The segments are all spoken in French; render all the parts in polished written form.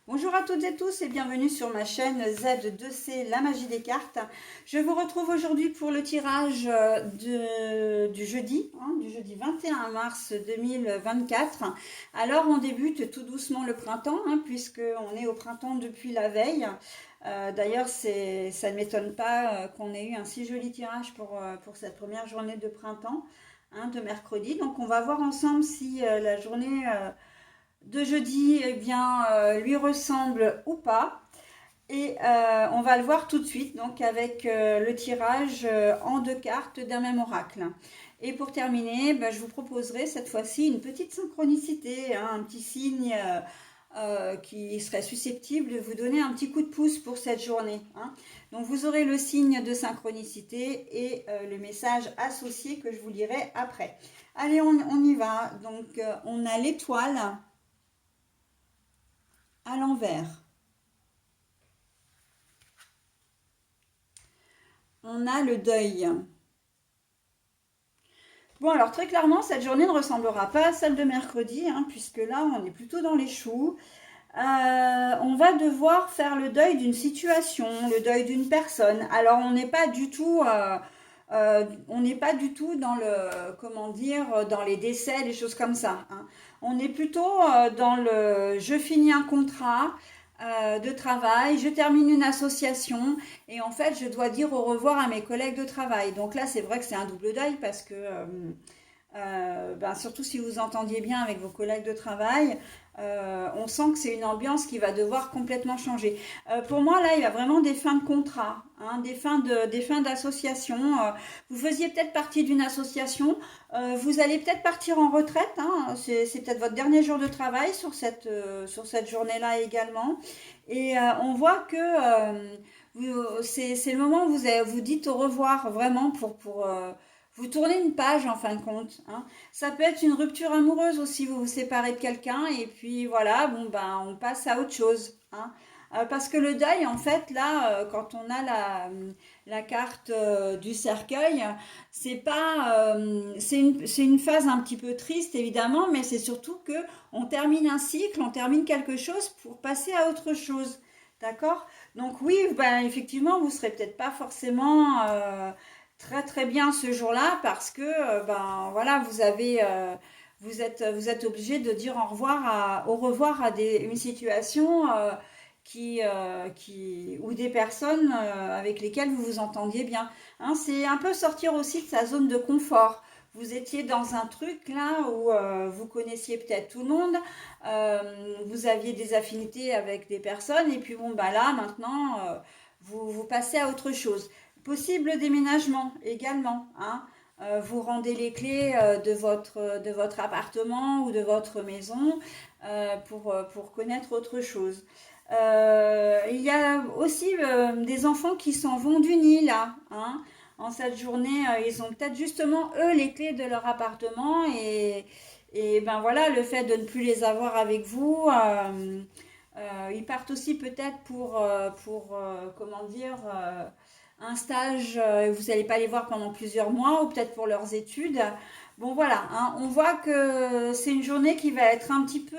Bonjour à toutes et tous et bienvenue sur ma chaîne Z2C, la magie des cartes. Je vous retrouve aujourd'hui pour le tirage du jeudi 21 mars 2024. Alors on débute tout doucement le printemps, puisqu'on est au printemps depuis la veille. D'ailleurs, ça ne m'étonne pas qu'on ait eu un si joli tirage pour cette première journée de printemps, de mercredi. Donc on va voir ensemble si la journée de jeudi lui ressemble ou pas. Et on va le voir tout de suite donc avec le tirage en deux cartes d'un même oracle. Et pour terminer, je vous proposerai cette fois-ci une petite synchronicité, un petit signe qui serait susceptible de vous donner un petit coup de pouce pour cette journée. Donc vous aurez le signe de synchronicité et le message associé que je vous lirai après. Allez, on y va. Donc on a l'étoile à l'envers. On a le deuil. Bon, alors très clairement, cette journée ne ressemblera pas à celle de mercredi, puisque là, on est plutôt dans les choux. On va devoir faire le deuil d'une situation, le deuil d'une personne. Alors, on n'est pas du tout, dans le, comment dire, dans les décès, les choses comme ça. On est plutôt dans le, je finis un contrat de travail, je termine une association et en fait, je dois dire au revoir à mes collègues de travail. Donc là, c'est vrai que c'est un double deuil parce que surtout si vous entendiez bien avec vos collègues de travail, on sent que c'est une ambiance qui va devoir complètement changer. Pour moi, là, il y a vraiment des fins de contrat, des fins d'association. Vous faisiez peut-être partie d'une association, vous allez peut-être partir en retraite. C'est peut-être votre dernier jour de travail sur cette journée-là également. Et on voit que c'est le moment où vous dites au revoir vraiment pour vous tournez une page en fin de compte. Ça peut être une rupture amoureuse aussi, vous vous séparez de quelqu'un et puis voilà, on passe à autre chose. Parce que le deuil, en fait, là, quand on a la carte du cercueil, c'est une phase un petit peu triste évidemment, mais c'est surtout que on termine un cycle, on termine quelque chose pour passer à autre chose. D'accord? Donc oui, effectivement, vous serez peut-être pas forcément très très bien ce jour-là parce que voilà, vous êtes obligé de dire au revoir à une situation ou des personnes avec lesquelles vous vous entendiez bien. C'est un peu sortir aussi de sa zone de confort. Vous étiez dans un truc là où vous connaissiez peut-être tout le monde, vous aviez des affinités avec des personnes et puis là maintenant vous passez à autre chose. Possible déménagement également. Vous rendez les clés de votre appartement ou de votre maison pour connaître autre chose. Il y a aussi des enfants qui s'en vont du nid là. En cette journée, ils ont peut-être justement eux les clés de leur appartement et voilà, le fait de ne plus les avoir avec vous, ils partent aussi peut-être comment dire, un stage, vous n'allez pas les voir pendant plusieurs mois ou peut-être pour leurs études. Bon voilà, on voit que c'est une journée qui va être un petit peu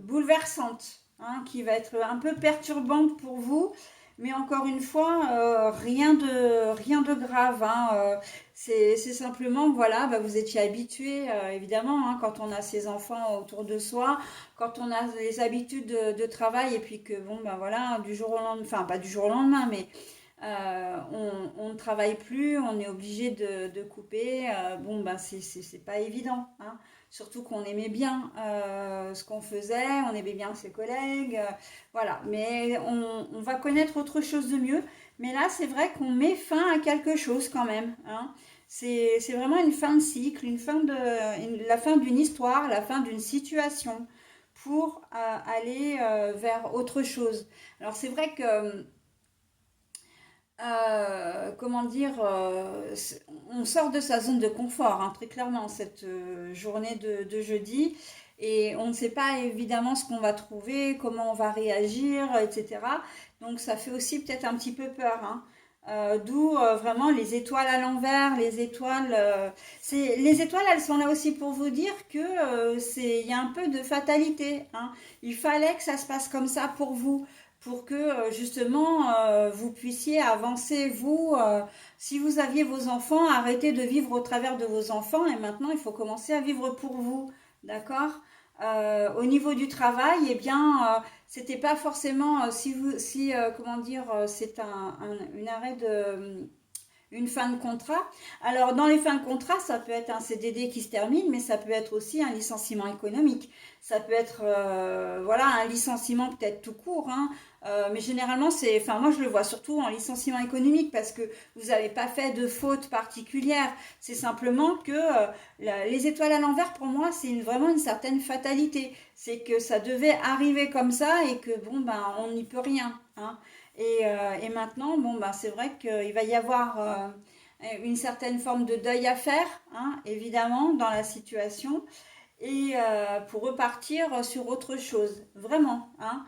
bouleversante, qui va être un peu perturbante pour vous. Mais encore une fois, rien de grave. C'est simplement, voilà, vous étiez habitué, évidemment, quand on a ses enfants autour de soi, quand on a les habitudes de travail, et puis que, voilà, du jour au lendemain, enfin, pas du jour au lendemain, mais on ne travaille plus, on est obligé de couper. C'est pas évident. Surtout qu'on aimait bien ce qu'on faisait, on aimait bien ses collègues, voilà. Mais on va connaître autre chose de mieux. Mais là, c'est vrai qu'on met fin à quelque chose quand même. C'est vraiment une fin de cycle, la fin d'une histoire, la fin d'une situation pour aller vers autre chose. Alors c'est vrai que comment dire, on sort de sa zone de confort, très clairement, cette journée de jeudi. Et on ne sait pas évidemment ce qu'on va trouver, comment on va réagir, etc. Donc ça fait aussi peut-être un petit peu peur. D'où vraiment les étoiles à l'envers, les étoiles. Les étoiles, elles sont là aussi pour vous dire que il y a un peu de fatalité, hein. Il fallait que ça se passe comme ça pour que justement vous puissiez avancer vous. Si vous aviez vos enfants, arrêtez de vivre au travers de vos enfants et maintenant il faut commencer à vivre pour vous, d'accord? Au niveau du travail, eh bien, c'était pas forcément si comment dire, c'est une arrêt de une fin de contrat. Alors, dans les fins de contrat, ça peut être un CDD qui se termine, mais ça peut être aussi un licenciement économique. Ça peut être, voilà, un licenciement peut-être tout court, hein. Mais généralement, enfin, moi je le vois surtout en licenciement économique parce que vous n'avez pas fait de faute particulière. C'est simplement que les étoiles à l'envers, pour moi, c'est vraiment une certaine fatalité. C'est que ça devait arriver comme ça et que bon, ben, on n'y peut rien, hein. Et maintenant, bon, ben, c'est vrai qu'il va y avoir une certaine forme de deuil à faire, hein, évidemment, dans la situation, et pour repartir sur autre chose, vraiment, hein.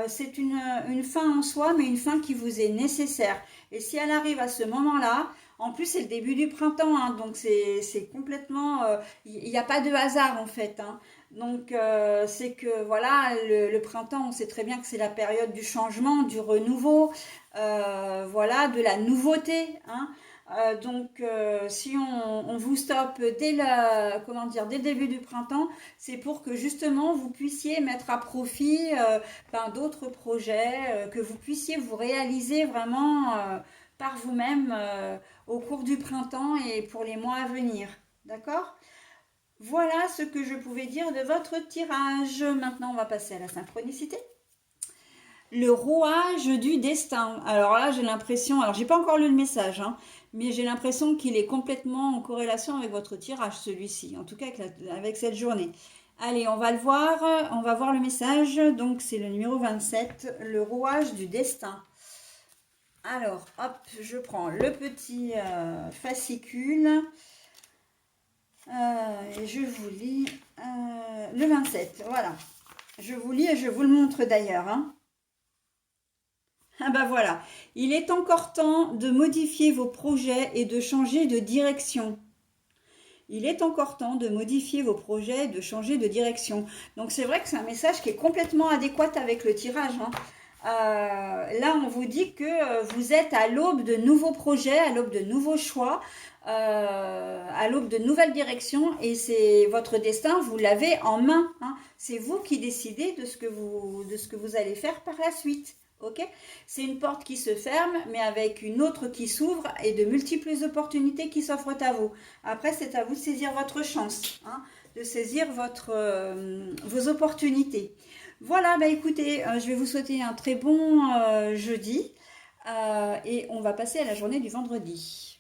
C'est une fin en soi, mais une fin qui vous est nécessaire. Et si elle arrive à ce moment-là, en plus c'est le début du printemps, hein, donc c'est complètement, il n'y a pas de hasard en fait, hein. Donc c'est que voilà, le printemps, on sait très bien que c'est la période du changement, du renouveau, voilà, de la nouveauté, hein. Si on vous stoppe comment dire, dès le début du printemps, c'est pour que justement vous puissiez mettre à profit d'autres projets, que vous puissiez vous réaliser vraiment par vous-même au cours du printemps et pour les mois à venir. D'accord? Voilà ce que je pouvais dire de votre tirage. Maintenant, on va passer à la synchronicité. Le rouage du destin. Alors là, j'ai l'impression, alors j'ai pas encore lu le message, hein, mais j'ai l'impression qu'il est complètement en corrélation avec votre tirage, celui-ci, en tout cas avec cette journée. Allez, on va le voir, on va voir le message. Donc c'est le numéro 27, le rouage du destin. Alors, hop, je prends le petit fascicule. Et je vous lis le 27, voilà. Je vous lis et je vous le montre d'ailleurs, hein. Ah bah voilà, il est encore temps de modifier vos projets et de changer de direction. Il est encore temps de modifier vos projets et de changer de direction. Donc c'est vrai que c'est un message qui est complètement adéquat avec le tirage, hein. Là, on vous dit que vous êtes à l'aube de nouveaux projets, à l'aube de nouveaux choix, à l'aube de nouvelles directions et c'est votre destin, vous l'avez en main, hein. C'est vous qui décidez de ce que vous allez faire par la suite. Ok? C'est une porte qui se ferme, mais avec une autre qui s'ouvre et de multiples opportunités qui s'offrent à vous. Après, c'est à vous de saisir votre chance, hein, de saisir vos opportunités. Voilà, bah écoutez, je vais vous souhaiter un très bon jeudi et on va passer à la journée du vendredi.